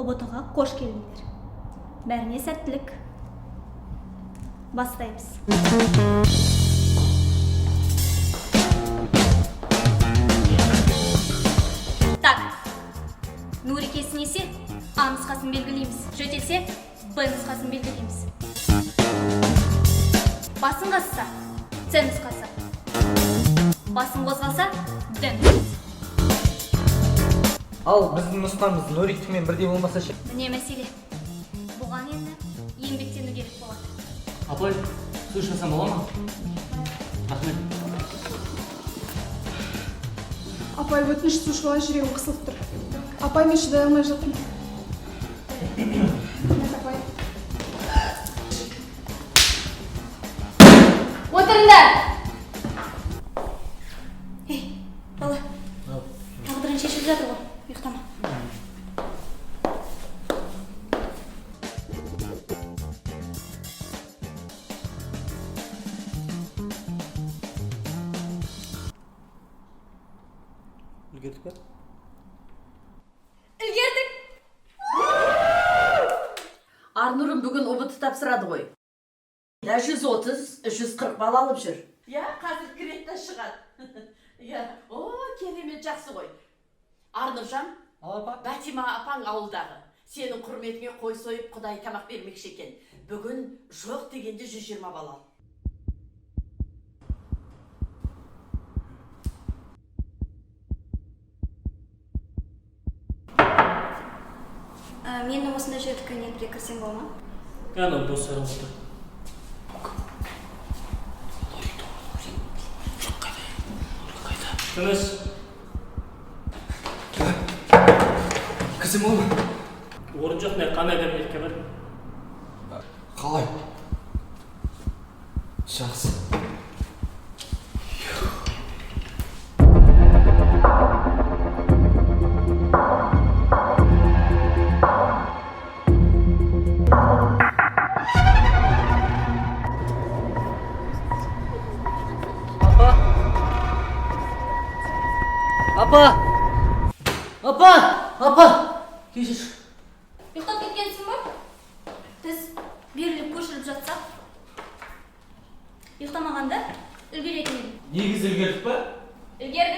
ұбытыға қош келдіңдер. Бәріне сәттілік. Бастаймыз. Так, Нурикесін есе А нұсқасын белгілейміз. Жөтелсе Б нұсқасын белгілейміз. Басын қасса С нұсқасы. Басын қозғалса Д нұсқасы. Ал біздің нұсқамыз Нуриктімен бірдей болмаса ше? Міне мәселе. Бұған енді еңбектену керек болады. Апай, су ішмесем бола ма? Рахмет. Апай, өтініш сушылан жүрегім қысылып тұр. Апай, мен шыдай алмай жатырмын. Апай. Отырыңдар! Ей, бала. Тағдырын шешіп жатыр ғой. Ұйықтама. Үлгердік па? Үлгердік! Арнұрым бүгін ұбыты тапсырады ғой. 130-140 бал алып жүр. Қазір кіреттен шығады. Керемет жақсы ғой. Арнұржан, Бәтима апаң ауылдағы. Сенің құрметіңе қой сойып Құдай тамақ бермекші екен. Бүгін жоқ дегенде 120 бал ал. Мені осында жердікі некіре кірсең болма? Әні бос әрім отыр. Тыныш. Кізім ол ма? Орын жоқ, не қана кабинетке бар. Қалай? Жақсы. Апа! Кешір. Ұйықтап кеткенсің ба? Біз беріліп көшіріп жатсақ. Ұйықтамағанда үлгеретін едім. Негіз үлгердік па? Үлгердік.